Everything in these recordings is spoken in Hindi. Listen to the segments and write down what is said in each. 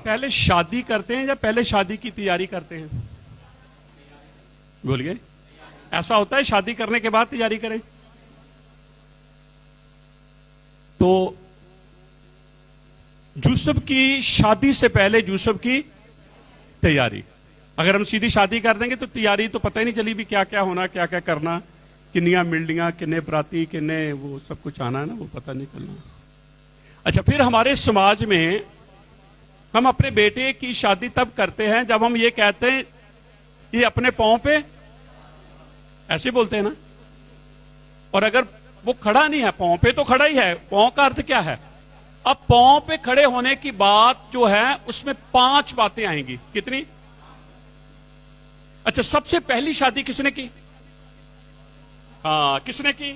पहले शादी करते हैं या पहले शादी की तैयारी करते हैं? बोलिए। ऐसा होता है शादी करने के बाद तैयारी करें? तो यूसुफ की शादी से पहले यूसुफ की तैयारी, अगर हम सीधी शादी कर देंगे तो तैयारी तो पता ही नहीं चली भी क्या क्या होना, क्या क्या करना, किन्नियां मिलनियां, किन्ने बराती, किन्ने वो सब कुछ आना है ना, वो पता नहीं चलना। अच्छा, फिर हमारे समाज में हम अपने बेटे की शादी तब करते हैं जब हम ये कहते हैं ये अपने पांव पे, ऐसे बोलते हैं ना। और अगर वो खड़ा नहीं है, पांव पे तो खड़ा ही है, पांव का अर्थ क्या है? अब पांव पे खड़े होने की बात जो है उसमें 5 बातें आएंगी। कितनी? अच्छा, सबसे पहली शादी किसने की? हाँ, किसने की?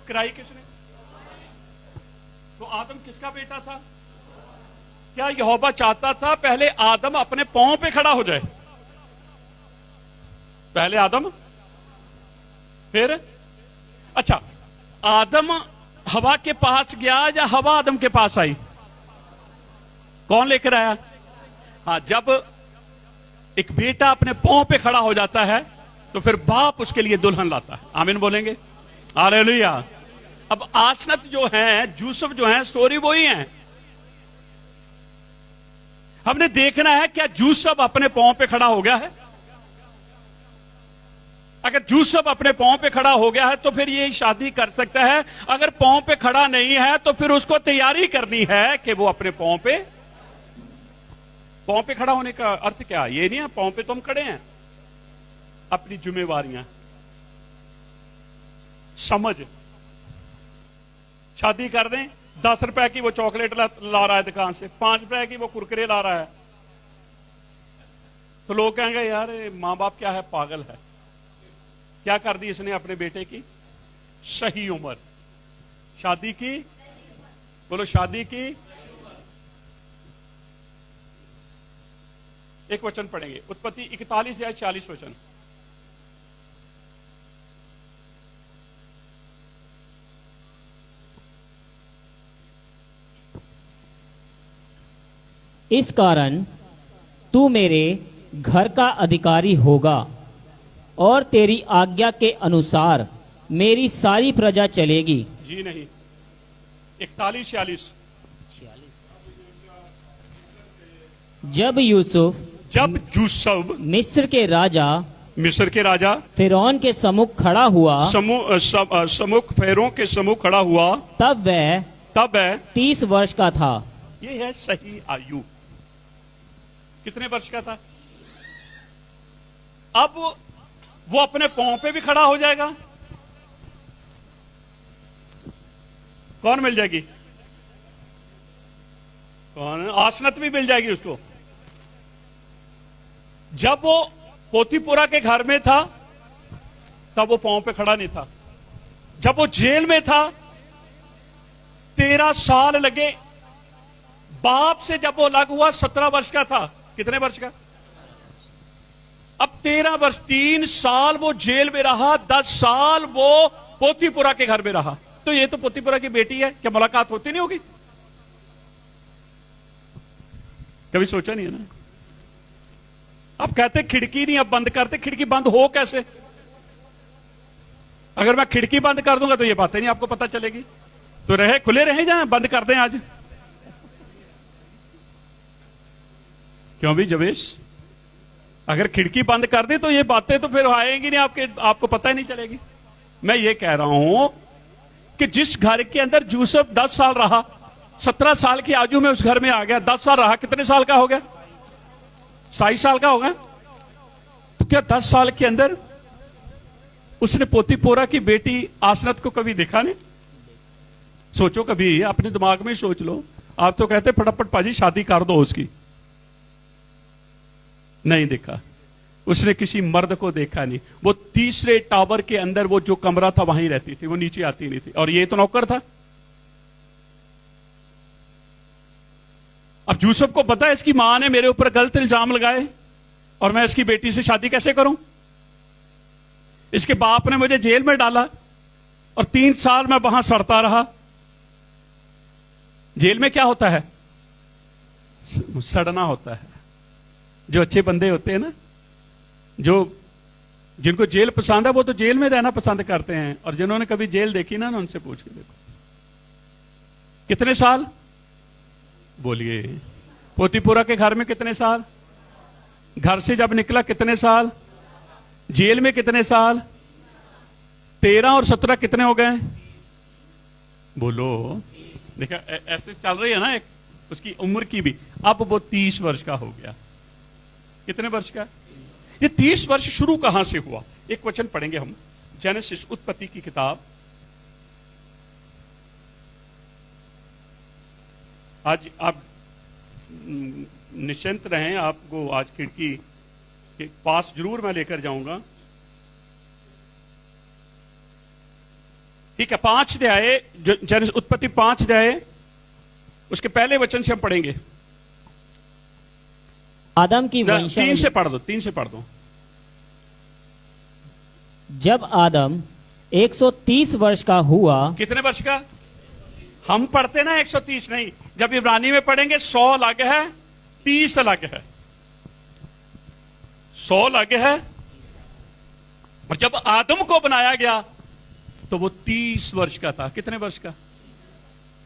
कराई किसने? तो आदम किसका बेटा था? क्या यहोवा चाहता था पहले आदम अपने पांव पे खड़ा हो जाए? पहले आदम, फिर? अच्छा, आदम हवा के पास गया या हवा आदम के पास आई? कौन लेकर आया? हाँ, जब एक बेटा अपने पांव पे खड़ा हो जाता है तो फिर बाप उसके लिए दुल्हन लाता है। आमीन बोलेंगे? हालेलुया। अब आसनत जो है, यूसुफ जो है, स्टोरी वही है। हमने देखना है क्या यूसुफ अपने पांव पे खड़ा हो गया है। अगर यूसुफ अपने पांव पे खड़ा हो गया है तो फिर ये शादी कर सकता है। अगर पांव पे खड़ा नहीं है तो फिर उसको तैयारी करनी है कि वो अपने पांव पे खड़ा होने का अर्थ क्या है? ये नहीं है पांव पे तो हम खड़े हैं, अपनी जिम्मेवारियां समझ। शादी कर दें, 10 रुपए की वो चॉकलेट ला रहा है दुकान से, 5 रुपए की वो कुरकुरे ला रहा है, तो लोग कहेंगे यार मां बाप क्या है, पागल है। क्या कर दी इसने अपने बेटे की? सही उम्र शादी की। बोलो, शादी की। एक वचन पढ़ेंगे, उत्पत्ति 41 या 40 वचन। इस कारण तू मेरे घर का अधिकारी होगा और तेरी आज्ञा के अनुसार मेरी सारी प्रजा चलेगी। जी नहीं, 41 46। जब यूसुफ मिस्र के राजा फिरौन के सम्मुख खड़ा हुआ, सम्मुख फेरों के सम्मुख खड़ा हुआ, तब वह 30 वर्ष का था। ये है सही आयु। कितने वर्ष का था? अब वो अपने पांव पे भी खड़ा हो जाएगा। कौन मिल जाएगी? कौन? आसनत भी मिल जाएगी उसको। जब वो पोतीपुरा के घर में था तब वो पांव पे खड़ा नहीं था। जब वो जेल में था 13 साल लगे। बाप से जब वो अलग हुआ 17 वर्ष का था। कितने वर्ष का? अब 13 वर्ष, 3 साल वो जेल में रहा, 10 साल वो पोतीपुरा के घर में रहा। तो ये तो पोतीपुरा की बेटी है, क्या मुलाकात होती नहीं होगी? कभी सोचा नहीं है ना? अब कहते खिड़की नहीं, अब बंद करते। खिड़की बंद हो कैसे? अगर मैं खिड़की बंद कर दूंगा तो ये बातें नहीं आपको पता चलेगी। तो रहे खुले रहे, जाए बंद कर दें आज। क्यों भी जवेश? अगर खिड़की बंद कर दे तो ये बातें तो फिर आएंगी नहीं, आपको पता ही नहीं चलेगी। मैं ये कह रहा हूं कि जिस घर के अंदर यूसुफ 10 साल रहा, 17 साल की आयु में उस घर में आ गया, 10 साल रहा, कितने साल का हो गया? 27 साल का होगा। तो क्या 10 साल के अंदर उसने पोतीपोरा की बेटी आसनत को कभी देखा नहीं? सोचो कभी, अपने दिमाग में सोच लो। आप तो कहते फटाफट पाजी शादी कर दो उसकी। नहीं देखा, उसने किसी मर्द को देखा नहीं। वो तीसरे टावर के अंदर वो जो कमरा था वहीं रहती थी, वो नीचे आती नहीं थी। और ये तो नौकर था। अब यूसुफ को पता है इसकी मां ने मेरे ऊपर गलत इल्जाम लगाए और मैं इसकी बेटी से शादी कैसे करूं। इसके बाप ने मुझे जेल में डाला और 3 साल मैं वहां सड़ता रहा। जेल में क्या होता है? सड़ना होता है। जो अच्छे बंदे होते हैं ना, जो जिनको जेल पसंद है, वो तो जेल में रहना पसंद करते हैं। और जिन्होंने कभी जेल देखी ना उनसे पूछ के देखो। कितने साल बोलिए? पोतीपुरा के घर में कितने साल? घर से जब निकला कितने साल? जेल में कितने साल? 13 और 17 कितने हो गए? बोलो। देखा ऐसे चल रही है ना एक उसकी उम्र की भी। अब वो 30 वर्ष का हो गया। कितने वर्ष का? ये 30 वर्ष शुरू कहां से हुआ? एक वचन पढ़ेंगे हम, जेनेसिस, उत्पत्ति की किताब। आज आप निश्चिंत रहें, आपको आज खिड़की के पास जरूर मैं लेकर जाऊंगा। ठीक है, 5 अध्याय, जेनेसिस उत्पत्ति 5 अध्याय, उसके पहले वचन से हम पढ़ेंगे। आदम की 3 वंशावली। से पढ़ दो, 3 से पढ़ दो। जब आदम 130 वर्ष का हुआ। कितने वर्ष का? हम पढ़ते ना 130 नहीं, जब इब्रानी में पढ़ेंगे 100 अलग है, 30 अलग है। 100 अलग है। और जब आदम को बनाया गया तो वो 30 वर्ष का था। कितने वर्ष का?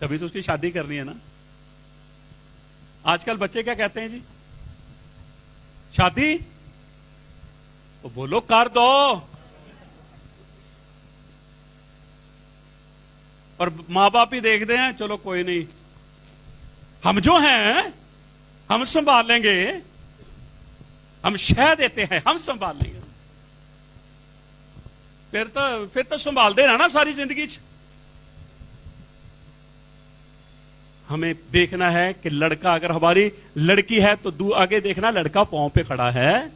तभी तो उसकी शादी करनी है ना। आजकल बच्चे क्या कहते हैं जी? शादी तो बोलो कर दो। और मां बाप ही देखते हैं, चलो कोई नहीं, हम जो हैं हम संभाल लेंगे, हम शह देते हैं, हम संभाल लेंगे। फिर तो संभालते रहना सारी जिंदगी। हमें देखना है कि लड़का, अगर हमारी लड़की है तो आगे देखना लड़का पांव पे खड़ा है।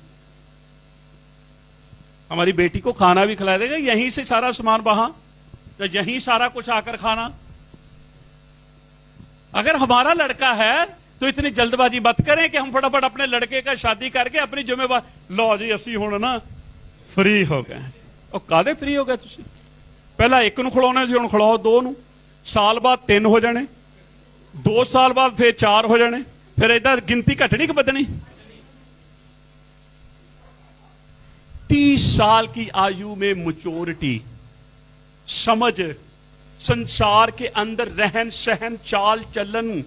हमारी बेटी को खाना भी खिला देगा, यहीं से सारा सामान वहां, तो यहीं सारा कुछ आकर खाना। अगर हमारा लड़का है तो इतनी जल्दबाजी मत करें कि हम फटाफट अपने लड़के का शादी करके अपनी जिम्मेवारी लो जी असी हुण ना फ्री हो गए। और कादे फ्री हो गए तुसी? पहला एक नूं खिलाउणे सी, हुण खिलाओ 2 नूं, साल बाद 3 हो जाने, 2 साल बाद फिर 4 हो जाने, फिर इदा गिनती घटनी कि बदनी? 30 साल की आयु में मैच्योरिटी, समझ, संसार के अंदर रहन सहन, चाल चलन।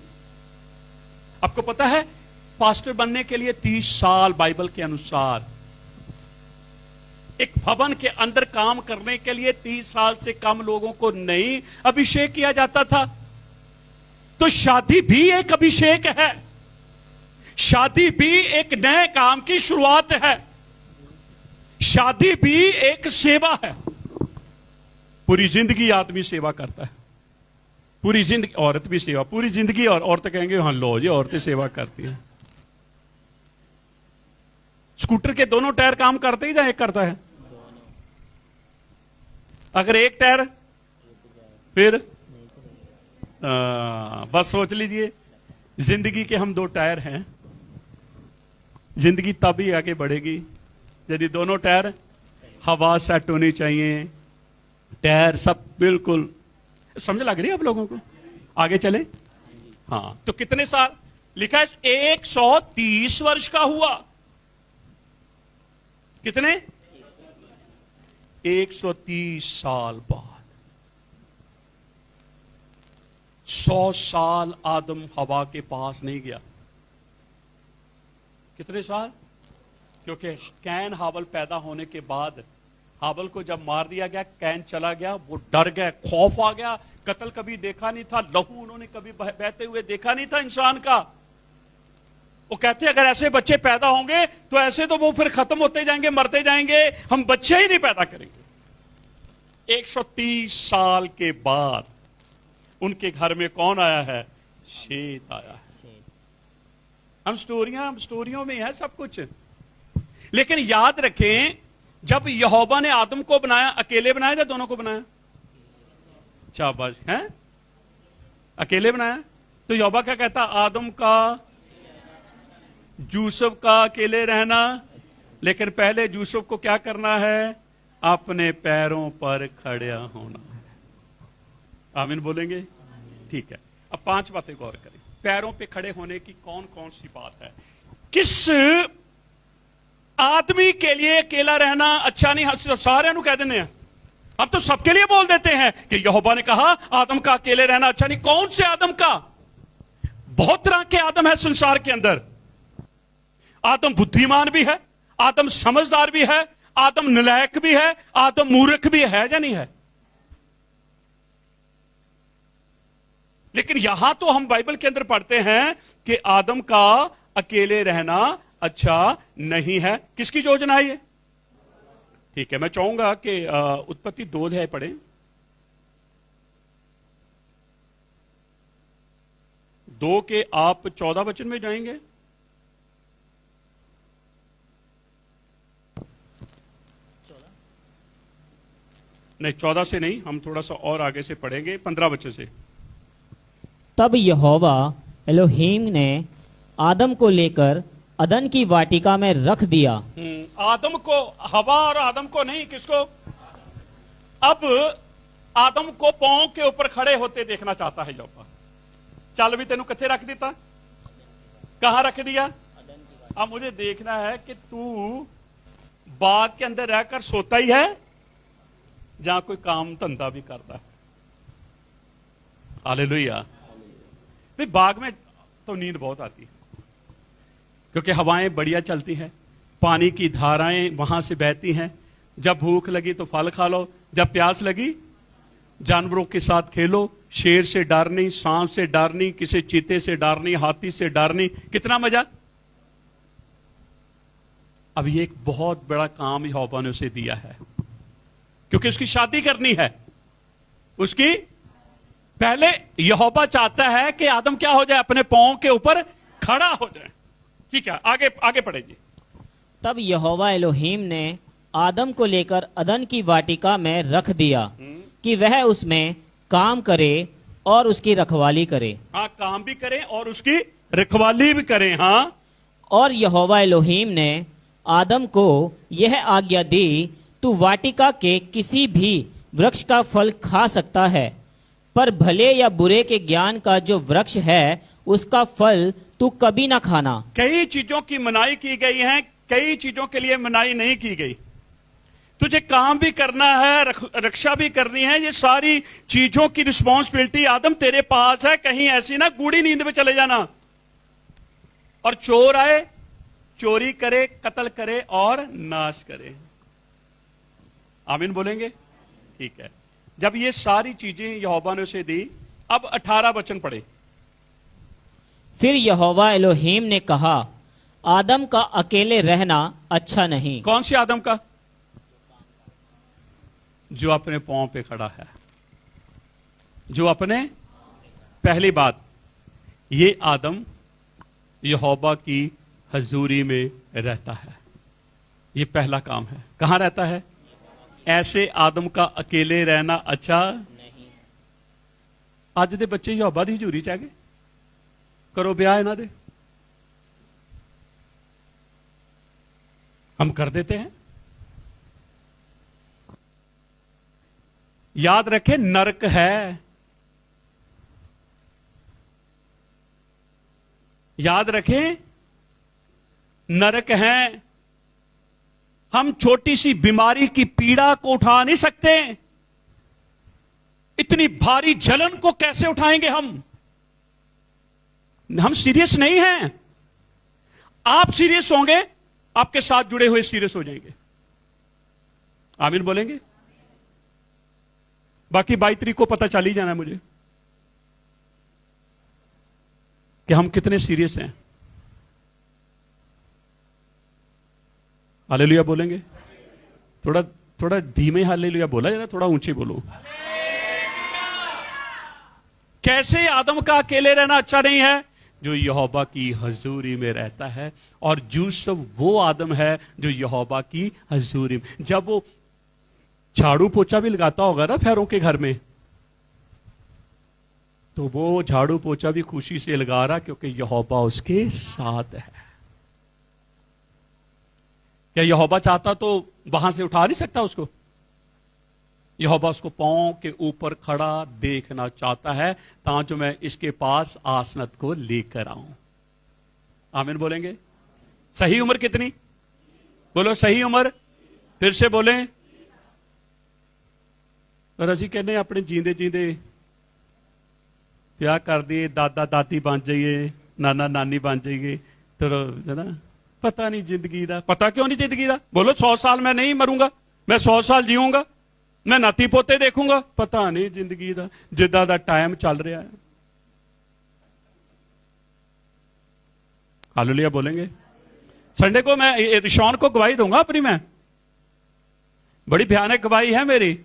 आपको पता है पास्टर बनने के लिए 30 साल बाइबल के अनुसार, एक भवन के अंदर काम करने के लिए 30 साल से कम लोगों को नहीं अभिषेक किया जाता था। तो शादी भी एक अभिषेक है, शादी भी एक नए काम की शुरुआत है, शादी भी एक सेवा है। पूरी जिंदगी आदमी सेवा करता है, पूरी जिंदगी, औरत भी सेवा, पूरी जिंदगी। और औरतें कहेंगे हाँ लो जी औरतें सेवा करती हैं। स्कूटर के दोनों टायर काम करते ही या एक करता है? अगर एक टायर फिर बस सोच लीजिए, जिंदगी के हम 2 टायर हैं। जिंदगी तभी आगे बढ़ेगी यदि दोनों टायर हवा सेट होनी चाहिए, टायर सब बिल्कुल। समझ लग रही है आप लोगों को? आगे चले। हाँ, तो कितने साल लिखा है? 130 वर्ष का हुआ। कितने? 130 साल बाद। 100 साल आदम हवा के पास नहीं गया। कितने साल? क्योंकि कैन हावल पैदा होने के बाद हावल को जब मार दिया गया, कैन चला गया, वो डर गए, खौफ आ गया। कत्ल कभी देखा नहीं था, लहू उन्होंने कभी बहते हुए देखा नहीं था इंसान का। वो कहते अगर ऐसे बच्चे पैदा होंगे तो ऐसे तो वो फिर खत्म होते जाएंगे, मरते जाएंगे, हम बच्चे ही नहीं पैदा करेंगे। 130 साल के बाद उनके घर में कौन आया है? शेत आया है। हम स्टोरियों में है सब कुछ। लेकिन याद रखें, जब यहोवा ने आदम को बनाया, अकेले बनाया या दोनों को बनाया? शाबाश, हैं? अकेले बनाया। तो यहोवा क्या कहता? आदम का, यूसुफ का अकेले रहना। लेकिन पहले यूसुफ को क्या करना है? अपने पैरों पर खड़ा होना है। आमीन बोलेंगे? ठीक है। अब 5 बातें गौर करें। पैरों पे खड़े होने की कौन कौन सी बात है? किस आदमी के लिए अकेला रहना अच्छा नहीं? हम सारे कह देने हैं, हम तो सबके लिए बोल देते हैं कि यहोवा ने कहा आदम का अकेले रहना अच्छा नहीं। कौन से आदम का? बहुत तरह के आदम है संसार के अंदर। आदम बुद्धिमान भी है, आदम समझदार भी है, आदम नलायक भी है, आदम मूर्ख भी है या नहीं है? लेकिन यहां तो हम बाइबल के अंदर पढ़ते हैं कि आदम का अकेले रहना अच्छा नहीं है। किसकी योजना है ये? ठीक है, मैं चाहूंगा कि उत्पत्ति 2 अध्याय पढ़ें। 2 के आप 14 वचन में जाएंगे। नहीं, 14 से नहीं, हम थोड़ा सा और आगे से पढ़ेंगे, 15 वचन से। तब यहोवा एलोहीम ने आदम को लेकर अदन की वाटिका में रख दिया। आदम को, हवा और आदम को नहीं, किसको? अब आदम को पांव के ऊपर खड़े होते देखना चाहता है यहोवा। चल भी तेनू कथे रख देता, कहां रख दिया? अब मुझे देखना है कि तू बाग के अंदर रहकर सोता ही है जहां कोई काम धंधा भी करता है। हालेलुया। भाई बाग में तो नींद बहुत आती है, क्योंकि हवाएं बढ़िया चलती हैं, पानी की धाराएं वहां से बहती हैं। जब भूख लगी तो फल खा लो, जब प्यास लगी जानवरों के साथ खेलो। शेर से डर नहीं, सांप से डर नहीं, किसी चीते से डर नहीं, हाथी से डर नहीं। कितना मजा! अब ये एक बहुत बड़ा काम यहोवा ने उसे दिया है, क्योंकि उसकी शादी करनी है। उसकी पहले यहोवा चाहता है कि आदम क्या हो जाए? अपने पांव के ऊपर खड़ा हो जाए। ठीक है, आगे आगे पढ़े जी। तब यहोवा एलोहीम ने आदम को लेकर अदन की वाटिका में रख दिया कि वह उसमें काम करे और उसकी रखवाली करे। हाँ, काम भी करें और उसकी रखवाली भी करें। हाँ, और यहोवा एलोहीम ने आदम को यह आज्ञा दी, तू वाटिका के किसी भी वृक्ष का फल खा सकता है, पर भले या बुरे के ज्ञान का जो वृक्ष है उसका फल तू कभी ना खाना। कई चीजों की मनाही की गई है, कई चीजों के लिए मनाही नहीं की गई। तुझे काम भी करना है, रक्षा भी करनी है। ये सारी चीजों की रिस्पॉन्सिबिलिटी आदम तेरे पास है। कहीं ऐसी ना गूढ़ी नींद में चले जाना और चोर आए, चोरी करे, कत्ल करे और नाश करे। आमीन बोलेंगे? ठीक है। जब ये सारी चीजें यहोवा ने उसे दी, अब 18 वचन पढ़े। फिर यहोवा एलोहीम ने कहा, आदम का अकेले रहना अच्छा नहीं। कौन सी आदम का? जो अपने पांव पे खड़ा है, जो अपने, पहली बात, ये आदम यहोवा की हजूरी में रहता है। ये पहला काम है। कहां रहता है? ऐसे आदम का अकेले रहना अच्छा नहीं। अज दे बच्चे यहोवा दी हजूरी च आ गए। करो ब्याह इन्हां दे, हम कर देते हैं। याद रखें, नरक है। याद रखें, नरक है। हम छोटी सी बीमारी की पीड़ा को उठा नहीं सकते। इतनी भारी जलन को कैसे उठाएंगे हम सीरियस नहीं हैं। आप सीरियस होंगे, आपके साथ जुड़े हुए सीरियस हो जाएंगे। आमीन बोलेंगे? बाकी 22 तारीख को पता चल ही जाना है मुझे कि हम कितने सीरियस हैं। हालेलुया बोलेंगे? थोड़ा थोड़ा धीमे हालेलुया बोला जरा, थोड़ा ऊंचे बोलो। कैसे आदम का अकेले रहना अच्छा नहीं है? जो यहोवा की हजूरी में रहता है। और यूसुफ वो आदम है जो यहोवा की हजूरी में, जब वो झाड़ू पोछा भी लगाता होगा ना फेरों के घर में, तो वो झाड़ू पोछा भी खुशी से लगा रहा, क्योंकि यहोवा उसके साथ है। क्या यहोवा चाहता तो वहां से उठा नहीं सकता उसको? यहोवा उसको पांव के ऊपर खड़ा देखना चाहता है, ताकि मैं इसके पास आसनत को लेकर आऊं। आमीन बोलेंगे। सही उम्र कितनी? बोलो सही उम्र। फिर से बोलें। पर असी कहने अपने जींदे जींदे ब्याह कर दिए, दादा दादी बन जाइए, नाना नानी बन जाइए, तो है ना, पता नहीं जिंदगी का। पता क्यों नहीं जिंदगी का? बोलो 100 साल मैं नहीं मरूंगा, मैं 100 साल जीऊंगा, मैं नाती पोते देखूंगा। पता नहीं जिंदगी का, जिदा दा टाइम चल रहा है। हालेलुया बोलेंगे। संडे को मैं रिशॉन को गवाही दूंगा अपनी, मैं बड़ी भयानक गवाही है मेरी।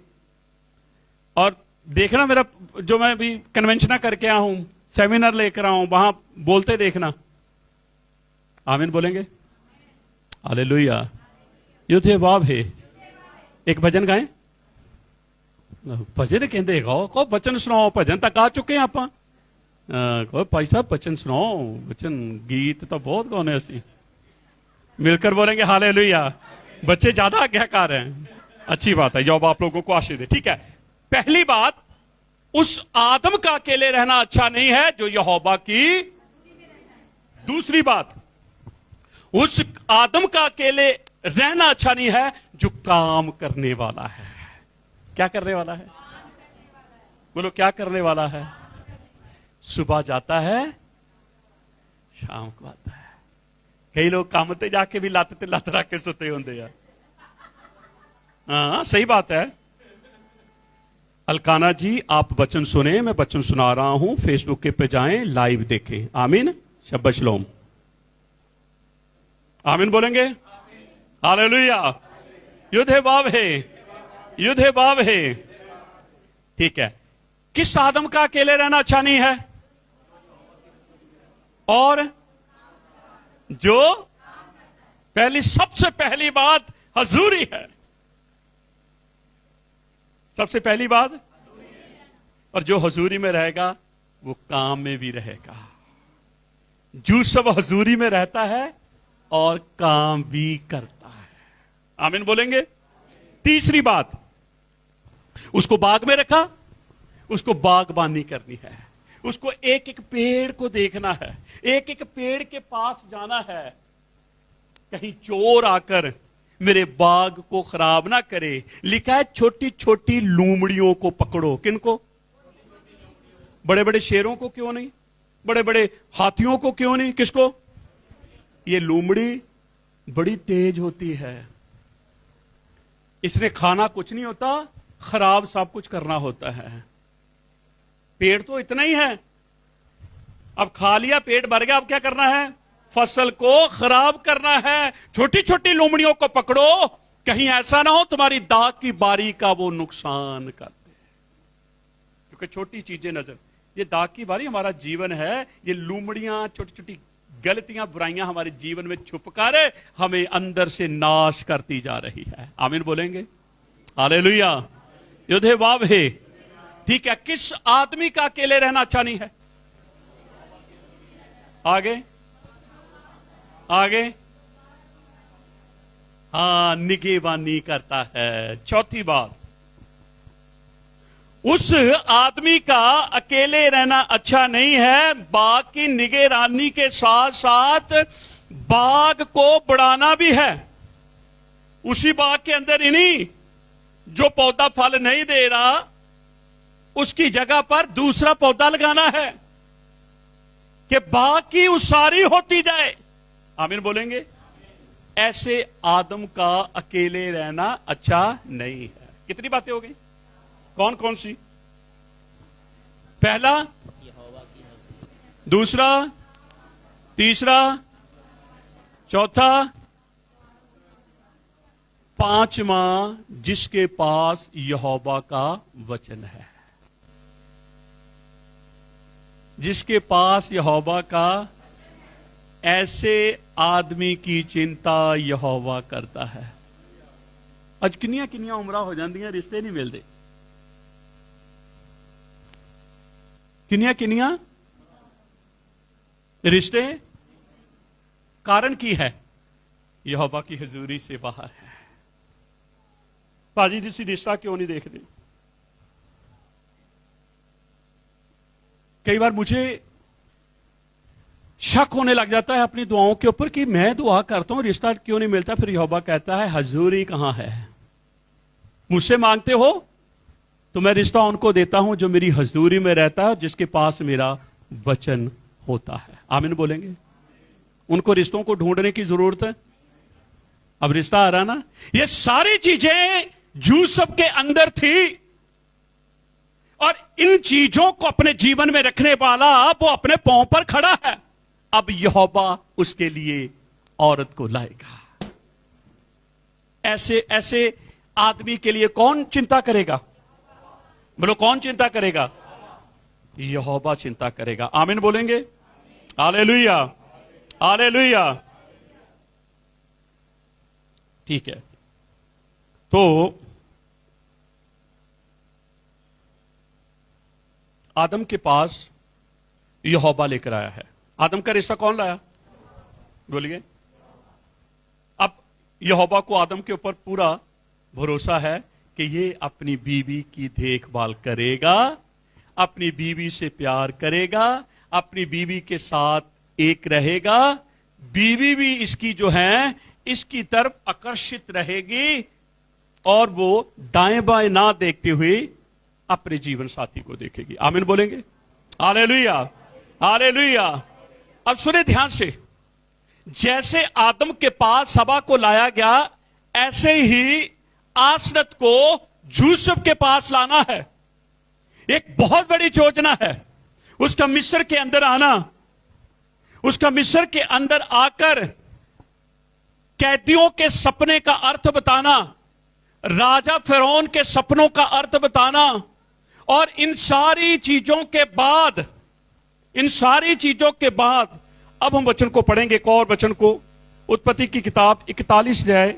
और देखना मेरा जो मैं भी कन्वेंशन करके आया हूं, सेमिनार लेकर आया हूं, वहां बोलते देखना। आमीन बोलेंगे। हालेलुया। युद्धे वाव है। एक भजन गाएं। भजन कहते गाओ, को भजन सुनाओ। भजन तक आ चुके हैं आप। को भाई साहब भजन सुनाओ। भजन गीत तो बहुत गाने असी मिलकर बोलेंगे हालेलुया। बच्चे ज्यादा आज्ञाकार हैं, अच्छी बात है। जॉब आप लोगों को आशीष दे। ठीक है, पहली बात, उस आदम का अकेले रहना अच्छा नहीं है जो यहोवा की। दूसरी बात, उस आदम का अकेले रहना अच्छा नहीं है जो काम करने वाला है। क्या करने वाला है? बोलो क्या करने वाला है? सुबह जाता है, शाम को आता है। कई लोग काम ते जाके भी लत ते लत रख के सुते होंगे यार। हाँ सही बात है। अलकाना जी आप वचन सुने, मैं वचन सुना रहा हूं, फेसबुक के पे जाएं, लाइव देखें। आमीन। शब्बा शलोम। आमीन बोलेंगे। हालेलुया। युद्ध बाब है, युद्ध बाब है। ठीक है, किस आदम का अकेले रहना अच्छा नहीं है? और जो सबसे पहली बात हजूरी है। सबसे पहली बात, और जो हजूरी में रहेगा वो काम में भी रहेगा। जो सब हजूरी में रहता है और काम भी करता है। आमीन बोलेंगे। तीसरी बात, उसको बाग में रखा, उसको बागबानी करनी है, उसको एक एक पेड़ को देखना है, एक एक पेड़ के पास जाना है, कहीं चोर आकर मेरे बाग को खराब ना करे। लिखा है छोटी छोटी लूमड़ियों को पकड़ो। किनको? बड़े बड़े शेरों को क्यों नहीं, बड़े बड़े हाथियों को क्यों नहीं, किसको? ये लूमड़ी बड़ी तेज होती है, इसने खाना कुछ नहीं होता, खराब सब कुछ करना होता है। पेड़ तो इतना ही है, अब खा लिया, पेट भर गया, अब क्या करना है? फसल को खराब करना है। छोटी छोटी लूमड़ियों को पकड़ो, कहीं ऐसा ना हो तुम्हारी दाग की बारी का वो नुकसान कर दे। क्योंकि छोटी चीजें नजर, ये दाग की बारी हमारा जीवन है, ये लूमड़ियां छोटी छोटी गलतियां बुराइयां हमारे जीवन में छुपकर हमें अंदर से नाश करती जा रही है। आमीन बोलेंगे। हालेलुया। युद्धे वाव है। ठीक है, किस आदमी का अकेले रहना अच्छा नहीं है? आगे आगे, हाँ, निगहबानी करता है। चौथी बात, उस आदमी का अकेले रहना अच्छा नहीं है, बाग की निगरानी के साथ साथ बाग को बढ़ाना भी है। उसी बाग के अंदर ही नहीं, जो पौधा फल नहीं दे रहा उसकी जगह पर दूसरा पौधा लगाना है कि बाग की उसारी होती जाए। आमीन बोलेंगे। ऐसे आदम का अकेले रहना अच्छा नहीं है। कितनी बातें हो गई? कौन कौन सी? पहला, दूसरा, तीसरा, चौथा, पांचवा, जिसके पास यहोवा का वचन है। जिसके पास यहोवा का, ऐसे आदमी की चिंता यहोवा करता है। अज किनिया किनिया उम्र हो जांदियां, रिश्ते नहीं मिलते। किनिया किनिया रिश्ते, कारण की है? यहोवा की हजूरी से बाहर है। भाजी जी रिश्ता क्यों नहीं देखते? कई बार मुझे शक होने लग जाता है अपनी दुआओं के ऊपर कि मैं दुआ करता हूं रिश्ता क्यों नहीं मिलता। फिर यहोवा कहता है हजूरी कहां है, मुझसे मांगते हो तो मैं रिश्ता उनको देता हूं जो मेरी हजूरी में रहता है, जिसके पास मेरा वचन होता है। आमीन बोलेंगे। उनको रिश्तों को ढूंढने की जरूरत है। अब रिश्ता आ रहा ना। ये सारी चीजें यूसुफ के अंदर थी और इन चीजों को अपने जीवन में रखने वाला वो अपने पांव पर खड़ा है। अब यहोवा उसके लिए औरत को लाएगा। ऐसे ऐसे आदमी के लिए कौन चिंता करेगा? बोलो कौन चिंता करेगा? यहोवा चिंता करेगा। आमीन बोलेंगे। Hallelujah, hallelujah. ठीक है, तो आदम के पास यहोवा लेकर आया है। आदम का रिश्ता कौन लाया? बोलिए। अब यहोवा को आदम के ऊपर पूरा भरोसा है कि ये अपनी बीवी की देखभाल करेगा, अपनी बीवी से प्यार करेगा, अपनी बीवी के साथ एक रहेगा, बीवी भी इसकी जो है इसकी तरफ आकर्षित रहेगी और वो दाएं बाएं ना देखते हुए अपने जीवन साथी को देखेगी। आमीन बोलेंगे। Hallelujah, hallelujah. अब सुने ध्यान से, जैसे आदम के पास हवा को लाया गया ऐसे ही आसनत को यूसुफ के पास लाना है। एक बहुत बड़ी योजना है उसका मिस्र के अंदर आना, उसका मिस्र के अंदर आकर कैदियों के सपने का अर्थ बताना, राजा फिरौन के सपनों का अर्थ बताना, और इन सारी चीजों के बाद अब हम वचन को पढ़ेंगे। एक और वचन को, उत्पत्ति की किताब 41 अध्याय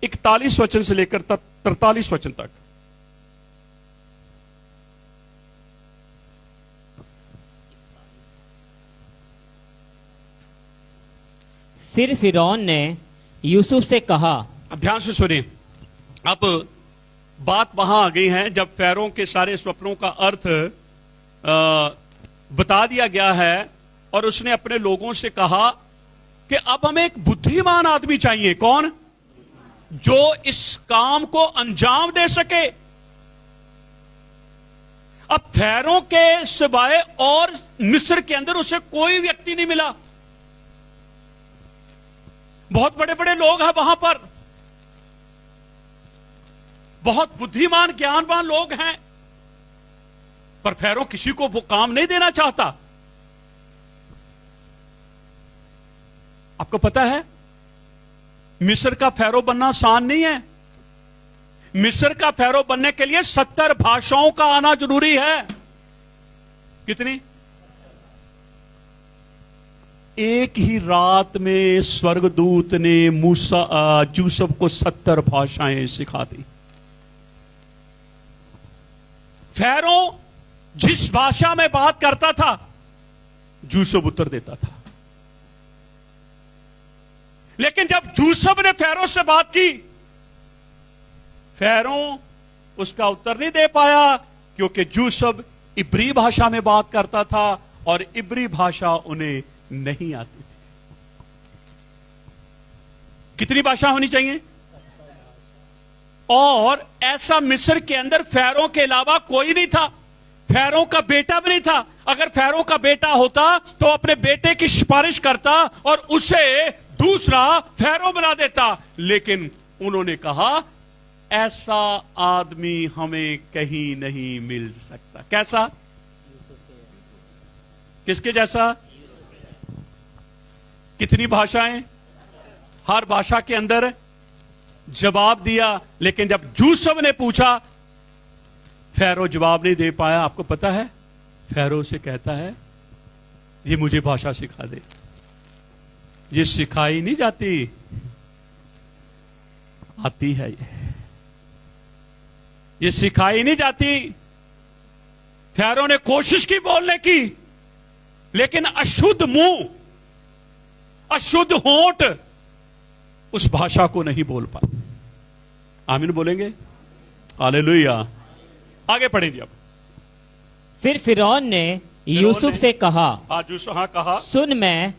41 वचन से लेकर 43 वचन तक। फिर फिरौन ने यूसुफ से कहा। अब ध्यान से सुनिए। अब बात वहां आ गई है जब फैरों के सारे स्वप्नों का अर्थ बता दिया गया है और उसने अपने लोगों से कहा कि अब हमें एक बुद्धिमान आदमी चाहिए। कौन? जो इस काम को अंजाम दे सके। अब फैरों के सिवाय और मिस्र के अंदर उसे कोई व्यक्ति नहीं मिला। बहुत बड़े बड़े लोग हैं वहां पर, बहुत बुद्धिमान ज्ञानवान लोग हैं, पर फैरो किसी को वो काम नहीं देना चाहता। आपको पता है मिस्र का फैरो बनना आसान नहीं है। मिस्र का फैरो बनने के लिए 70 भाषाओं का आना जरूरी है। कितनी? एक ही रात में स्वर्गदूत ने यूसुफ को 70 भाषाएं सिखा दी। फैरो जिस भाषा में बात करता था यूसुफ उत्तर देता था। लेकिन जब यूसुफ ने फैरो से बात की, फैरो उसका उत्तर नहीं दे पाया क्योंकि यूसुफ इब्री भाषा में बात करता था और इब्री भाषा उन्हें नहीं आती थी। कितनी भाषा होनी चाहिए? और ऐसा मिस्र के अंदर फैरो के अलावा कोई नहीं था। फैरो का बेटा भी नहीं था। अगर फैरो का बेटा होता तो अपने बेटे की सिफारिश करता और उसे दूसरा फैरो बना देता। लेकिन उन्होंने कहा ऐसा आदमी हमें कहीं नहीं मिल सकता। कैसा? किसके जैसा? कितनी भाषाएं? हर भाषा के अंदर जवाब दिया। लेकिन जब यूसुफ ने पूछा, फैरो जवाब नहीं दे पाया। आपको पता है फैरो से कहता है ये मुझे भाषा सिखा दे। ये सिखाई नहीं जाती, आती है। ये सिखाई नहीं जाती। फैरो ने कोशिश की बोलने की, लेकिन अशुद्ध मुंह, अशुद्ध होंठ उस भाषा को नहीं बोल पाए। आमीन बोलेंगे। हालेलुया। आगे पढ़ेंगे। अब फिर फिरौन ने यूसुफ ने- से कहा, हाँ यूसुफ, हाँ कहा, सुन मैं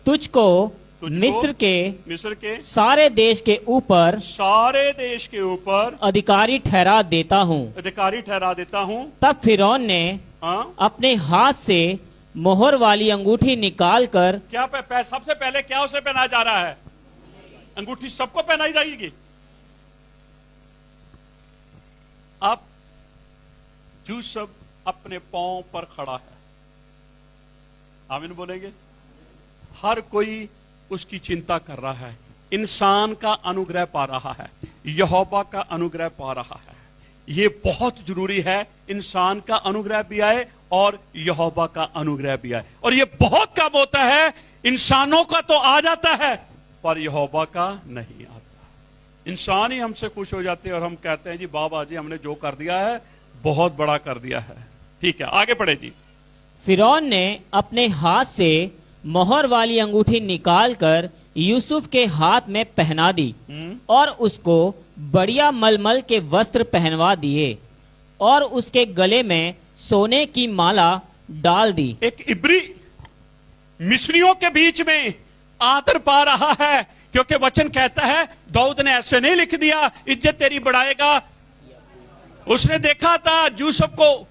तुझको तुझको मिस्र के मिस्र के सारे देश के ऊपर सारे देश के ऊपर अधिकारी ठहरा देता हूँ। अधिकारी ठहरा देता हूँ। तब फिरौन ने हाँ, अपने हाथ से मोहर वाली अंगूठी निकालकर क्या सबसे पहले क्या उसे पहनाया जा रहा है? अंगूठी सबको पहनाई जाएगी। अब यूसुफ अपने पांव पर खड़ा है। आमीन बोलेंगे? हर कोई उसकी चिंता कर रहा है। इंसान का अनुग्रह पा रहा है, यहोवा का अनुग्रह पा रहा है। ये बहुत जरूरी है, इंसान का अनुग्रह भी आए और यहोवा का अनुग्रह भी आए। और ये बहुत कम होता है, इंसानों का तो आ जाता है पर यहोवा का नहीं आता। इंसान ही हमसे खुश हो जाते हैं और हम कहते हैं जी बाबा जी हमने जो कर दिया है बहुत बड़ा कर दिया है। ठीक है, आगे पढ़े जी। फिरौन ने अपने हाथ से मोहर वाली अंगूठी निकालकर यूसुफ के हाथ में पहना दी और उसको बढ़िया मलमल के वस्त्र पहनवा दिए और उसके गले में सोने की माला डाल दी। एक इब्री मिस्रियों के बीच में आदर पा रहा है, क्योंकि वचन कहता है दाऊद ने ऐसे नहीं लिख दिया इज्जत तेरी बढ़ाएगा। उसने देखा था यूसुफ को,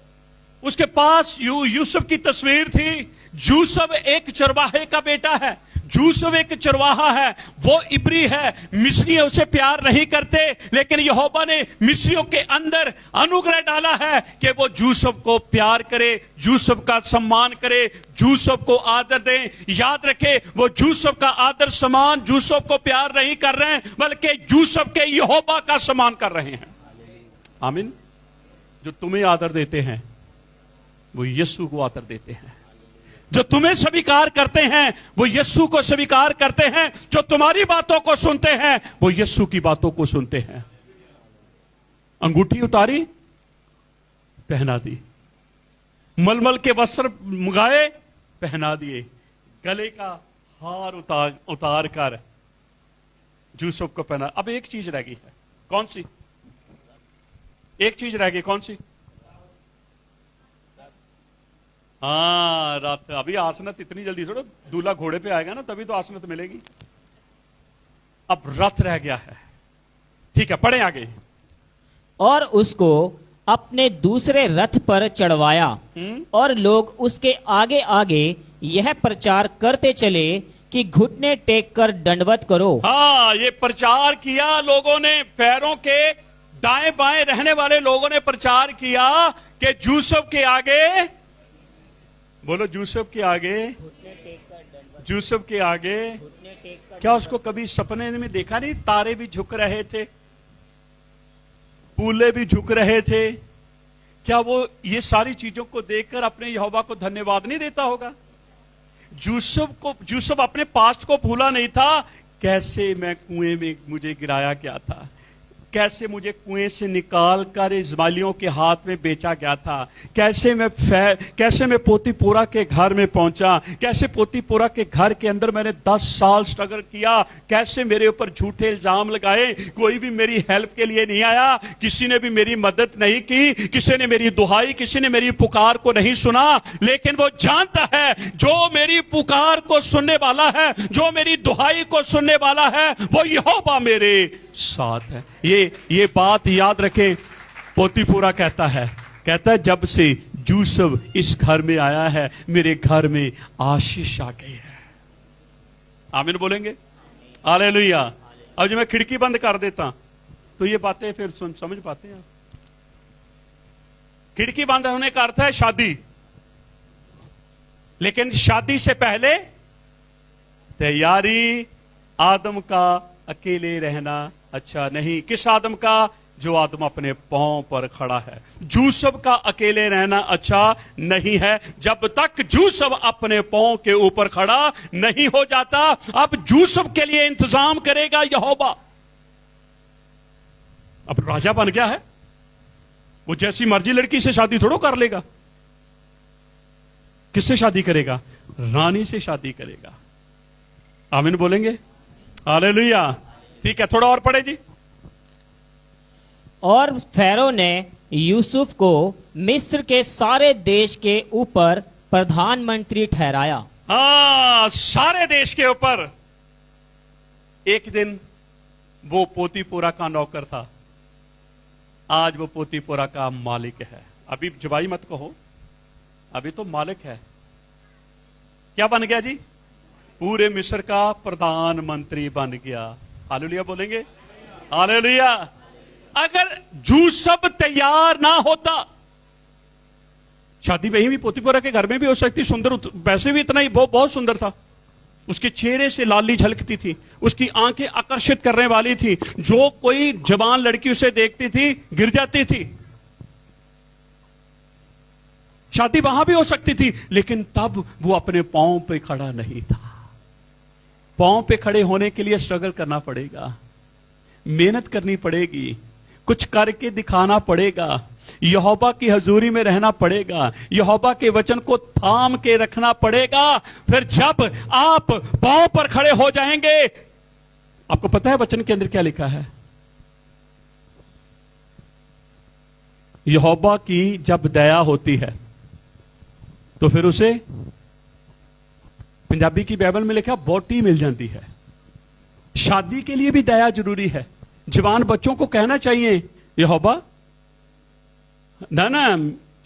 उसके पास यूसुफ की तस्वीर थी। यूसुफ एक चरवाहे का बेटा है, यूसुफ एक चरवाहा है, वो इब्री है। मिस्री उसे प्यार नहीं करते, लेकिन यहोवा ने मिस्रियों के अंदर अनुग्रह डाला है कि वो यूसुफ को प्यार करे, यूसुफ का सम्मान करे, यूसुफ को आदर दे। याद रखे, वो यूसुफ का आदर सम्मान यूसुफ को प्यार नहीं कर रहे हैं, बल्कि यूसुफ के यहोवा का सम्मान कर रहे हैं। आमीन। जो तुम्हें आदर देते हैं वो यीशु को आदर देते हैं। जो तुम्हें स्वीकार करते हैं वो यीशु को स्वीकार करते हैं। जो तुम्हारी बातों को सुनते हैं वो यीशु की बातों को सुनते हैं। अंगूठी उतारी, पहना दी। मलमल के वस्त्र मंगाए, पहना दिए। गले का हार उतार कर यूसुफ को पहना। अब एक चीज रह गई है, कौन सी? एक चीज रह गई, कौन सी? हाँ, रात। अभी आसनत इतनी जल्दी थोड़ा, दूल्हा घोड़े पे आएगा ना तभी तो आसनत मिलेगी। अब रथ रह गया है। ठीक है, पढ़े आगे। और उसको अपने दूसरे रथ पर चढ़वाया और लोग उसके आगे आगे यह प्रचार करते चले कि घुटने टेक कर दंडवत करो। हाँ, ये प्रचार किया लोगों ने, पैरों के दाएं बाएं रहने वाले लोगों ने प्रचार किया कि यूसुफ के आगे, बोलो यूसुफ के आगे, यूसुफ के आगे। क्या उसको कभी सपने में देखा नहीं? तारे भी झुक रहे थे, फूले भी झुक रहे थे। क्या वो ये सारी चीजों को देखकर अपने यहोवा को धन्यवाद नहीं देता होगा? यूसुफ अपने पास्ट को भूला नहीं था। कैसे मैं कुएं में मुझे गिराया गया था, कैसे मुझे कुएं से निकाल कर इस्माइलियों के हाथ में बेचा गया था, कैसे मैं पोतीपोरा के घर में पहुंचा, कैसे पोतीपोरा के घर के अंदर मैंने 10 साल स्ट्रगल किया, कैसे मेरे ऊपर झूठे इल्जाम लगाए, कोई भी मेरी हेल्प के लिए नहीं आया, किसी ने भी मेरी मदद नहीं की, किसी ने मेरी दुहाई, किसी ने मेरी पुकार को नहीं सुना। लेकिन वो जानता है जो मेरी पुकार को सुनने वाला है, जो मेरी दुहाई को सुनने वाला है, वो यहोवा मेरे साथ है। ये बात याद रखें। पोतीपोरा कहता है जब से यूसुफ इस घर में आया है मेरे घर में आशीष आ गई है। आमीन बोलेंगे? हालेलुया। अब जब मैं खिड़की बंद कर देता तो ये बातें फिर समझ पाते हैं? खिड़की बंद होने का अर्थ है शादी, लेकिन शादी से पहले तैयारी। आदम का अकेले रहना अच्छा नहीं। किस आदम का? जो आदम अपने पांव पर खड़ा है। यूसुफ का अकेले रहना अच्छा नहीं है जब तक यूसुफ अपने पांव के ऊपर खड़ा नहीं हो जाता। अब यूसुफ के लिए इंतजाम करेगा यहोवा। अब राजा बन गया है, वो जैसी मर्जी लड़की से शादी थोड़ा कर लेगा। किससे शादी करेगा? रानी से शादी करेगा। आमीन बोलेंगे? हालेलुया। ठीक है, थोड़ा और पढ़े जी। और फैरो ने यूसुफ को मिस्र के सारे देश के ऊपर प्रधानमंत्री ठहराया। हाँ, सारे देश के ऊपर। एक दिन वो पोतीपोरा का नौकर था, आज वो पोतीपोरा का मालिक है। अभी जबाई मत कहो, अभी तो मालिक है। क्या बन गया जी? पूरे मिस्र का प्रधानमंत्री बन गया। हालेलुया बोलेंगे? हालेलुया। अगर यूसुफ तैयार ना होता, शादी वहीं भी पोतीपोरा के घर में भी हो सकती। सुंदर, वैसे भी इतना ही बहुत सुंदर था। उसके चेहरे से लाली झलकती थी, उसकी आंखें आकर्षित करने वाली थी। जो कोई जवान लड़की उसे देखती थी गिर जाती थी। शादी वहां भी हो सकती थी, लेकिन तब वो अपने पांव पे खड़ा नहीं था। पांव पे खड़े होने के लिए स्ट्रगल करना पड़ेगा, मेहनत करनी पड़ेगी, कुछ करके दिखाना पड़ेगा, यहोवा की हजूरी में रहना पड़ेगा, यहोवा के वचन को थाम के रखना पड़ेगा। फिर जब आप पांव पर खड़े हो जाएंगे, आपको पता है वचन के अंदर क्या लिखा है? यहोवा की जब दया होती है तो फिर उसे, पंजाबी की बाइबल में लिखा, बोटी मिल जाती है। शादी के लिए भी दया जरूरी है। जवान बच्चों को कहना चाहिए, यहोवा ना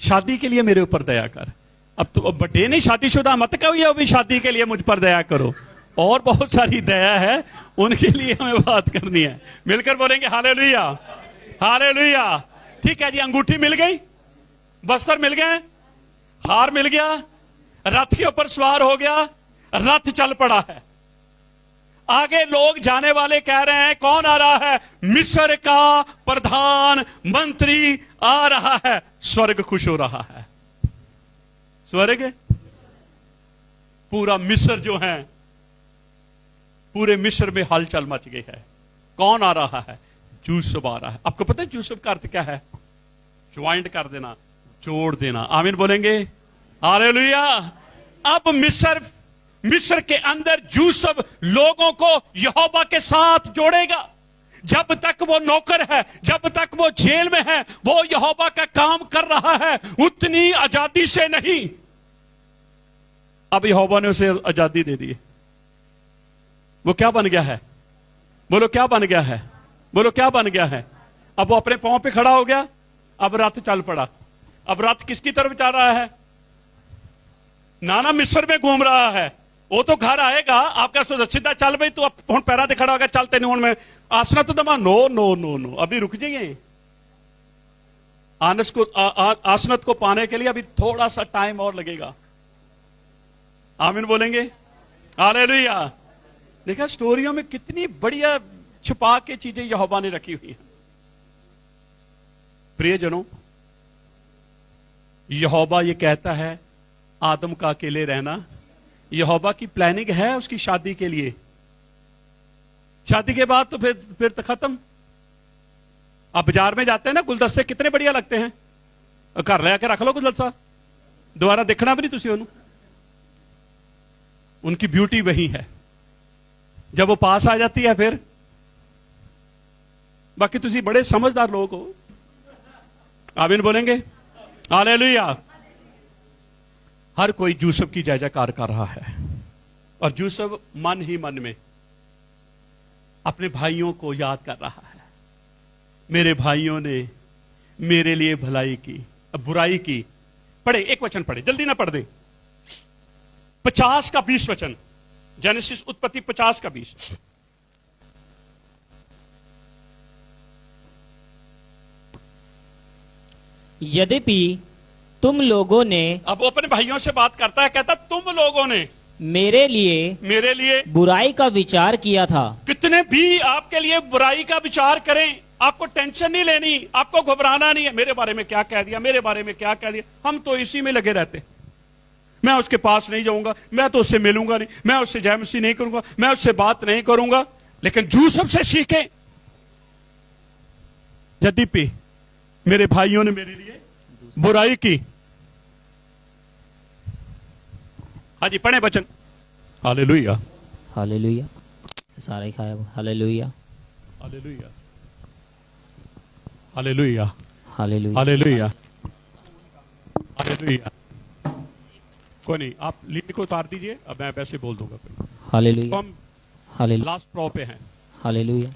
शादी के लिए मेरे ऊपर दया कर। अब तो बड़े नहीं, शादीशुदा मत कहो ये अभी शादी के लिए मुझ पर दया करो। और बहुत सारी दया है, उनके लिए हमें बात करनी है। मिलकर बोलेंगे हालेलुया, हालेलुया। ठीक है जी, अंगूठी मिल गई, वस्त्र मिल गए, हार मिल गया, रथ के ऊपर सवार हो गया, रथ चल पड़ा है। आगे लोग जाने वाले कह रहे हैं, कौन आ रहा है? मिस्र का प्रधान मंत्री आ रहा है। स्वर्ग खुश हो रहा है। स्वर्ग, पूरा मिस्र जो है, पूरे मिस्र में हलचल मच गई है। कौन आ रहा है? यूसुफ आ रहा है। आपको पता है यूसुफ का अर्थ क्या है? ज्वाइंट कर देना, जोड़ देना। आमीन बोलेंगे? हालेलुया। अब मिस्र के अंदर यूसुफ लोगों को यहोवा के साथ जोड़ेगा। जब तक वो नौकर है, जब तक वो जेल में है, वो यहोवा का काम कर रहा है, उतनी आजादी से नहीं। अब यहोवा ने उसे आजादी दे दी। वो क्या बन गया है? बोलो क्या बन गया है? बोलो क्या बन गया है? अब वो अपने पांव पे खड़ा हो गया। अब रथ चल पड़ा। अब रथ किसकी तरफ जा रहा है? नाना मिस्र में घूम रहा है। वो तो घर आएगा, आपका सोचा सीधा चल भाई तू अब पैरा ते खड़ा होगा, चलते नहीं में आसना तो दमा। नो नो नो नो, अभी रुक जाइए। आसनत को पाने के लिए अभी थोड़ा सा टाइम और लगेगा। आमीन बोलेंगे? हालेलुया। देखा स्टोरियों में कितनी बढ़िया छुपा के चीजें यहोवा ने रखी हुई हैं। प्रियजनों, यहोवा ये कहता है आदम का अकेले रहना। यहोवा की प्लानिंग है उसकी शादी के लिए। शादी के बाद तो फिर तो खत्म। आप बाजार में जाते हैं ना, गुलदस्ते कितने बढ़िया लगते हैं। घर ले आके रख लो गुलदस्ता, दोबारा देखना भी नहीं तुसी ओनू। उनकी ब्यूटी वही है। जब वो पास आ जाती है फिर बाकी तुसी बड़े समझदार लोग हो। आमीन बोलेंगे? हालेलुया। हर कोई यूसुफ की जय जयकार कर रहा है, और यूसुफ मन ही मन में अपने भाइयों को याद कर रहा है। मेरे भाइयों ने मेरे लिए भलाई की, बुराई की। पढ़े, एक वचन पढ़े, जल्दी ना पढ़ दे। 50 का 20 वचन, जेनेसिस उत्पत्ति 50 का 20। यद्यपि तुम लोगों ने, अब वो अपने भाइयों से बात करता है, कहता तुम लोगों ने मेरे लिए बुराई का विचार किया था। कितने भी आपके लिए बुराई का विचार करें, आपको टेंशन नहीं लेनी, आपको घबराना नहीं है। मेरे बारे में क्या कह दिया, मेरे बारे में क्या कह दिया, हम तो इसी में लगे रहते। मैं उसके पास नहीं जाऊंगा, मैं तो उससे मिलूंगा नहीं, मैं उससे जय मसीह नहीं करूंगा, मैं उससे बात नहीं करूंगा। लेकिन यूसुफ से सीखें। यद्यपि मेरे भाइयों ने मेरे लिए बुराई की। हाँ जी, पढ़े वचन। Hallelujah, hallelujah. सारा ही खाया। Hallelujah, hallelujah, hallelujah, hallelujah, hallelujah, hallelujah. कोई नहीं, आप लीड को उतार दीजिए, अब मैं वैसे बोल दूंगा। तो हालेलुया, हम हालेलुया, लास्ट प्रो पे हैं। हालेलुया।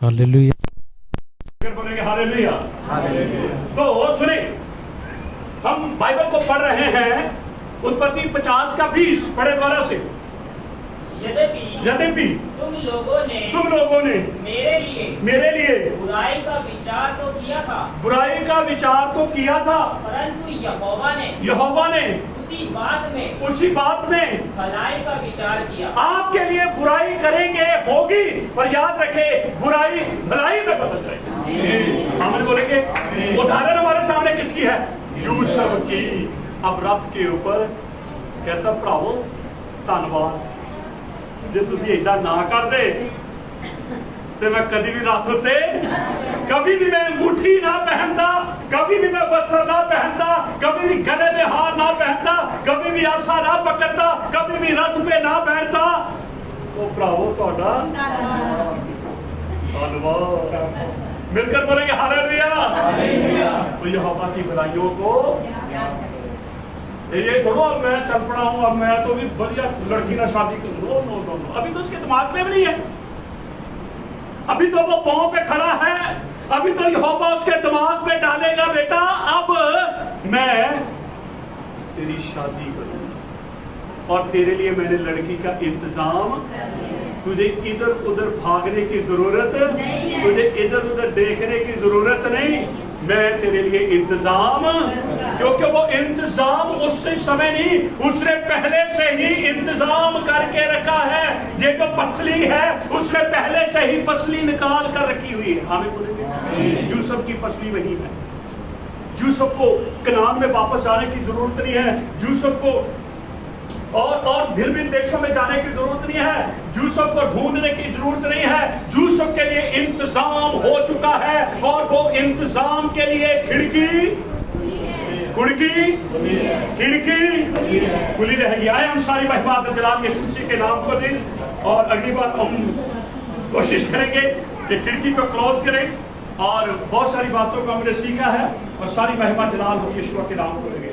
हालेलुया। फिर बोलेंगे हालेलुया। तो सुने, हम बाइबल को पढ़ रहे हैं, उत्पत्ति 50 का 20 पढ़े द्वारा से। यद्यपि तुम लोगों ने मेरे लिए बुराई का विचार तो किया था, बुराई का विचार तो किया था, परंतु यहोवा ने उसी बात में भलाई का विचार किया। आपके लिए बुराई करेंगे, होगी, पर याद रखे बुराई भलाई में बदल जाएगी। हम बोलेंगे उदाहरण हमारे सामने किसकी है? यूसुफ की। अब रथ के ऊपर कहता भरावो धन्यवाद जे तुसी ऐसा ना कर दे तो मैं कभी भी रथ उत्ते, कभी भी मैं अंगूठी ना पहनता, कभी भी मैं वस्त्र ना पहनता, कभी भी गले में हार ना पहनता, कभी भी आशा ना पकड़ता, कभी भी रथ पे ना बैठता। तो भरावो तुहाडा धन्यवाद। मिलकर बोलेंगे हालेलुया। तो यहोवा की भलाइयों को ये थोड़ा मैं चल पड़ा हूं, अब मैं तो भी बढ़िया लड़की ना शादी कर। नो नो नो नो, अभी तो उसके दिमाग में भी नहीं है, अभी तो वो पांव पे खड़ा है, अभी तो यहोवा उसके दिमाग में डालेगा बेटा अब मैं तेरी शादी करूंगा और तेरे लिए मैंने लड़की का इंतजाम, तुझे इधर उधर भागने की जरूरत, तुझे इधर उधर देखने की जरूरत नहीं, मैं तेरे लिए इंतजाम, क्योंकि वो इंतजाम उससे समय नहीं, उसने पहले से ही इंतजाम करके रखा है। ये जो पसली है उसने पहले से ही पसली निकाल कर रखी हुई है। हमें बोलेंगे यूसुफ की पसली वही है। यूसुफ को कनान में वापस जाने की जरूरत नहीं है, यूसुफ को और भिन्न भिन्न देशों में जाने की जरूरत नहीं है, यूसुफ को ढूंढने की जरूरत नहीं है। यूसुफ के लिए इंतजाम हो चुका है और वो इंतजाम के लिए खिड़की खुली रहेगी। आए हम सारी महिमा जलाल यीशु मसीह के नाम को दें और अगली बार हम कोशिश करेंगे कि खिड़की को क्लोज करें और बहुत सारी बातों को हमने सीखा है और सारी महिमा जलाल हो यीशु के नाम को देंगे।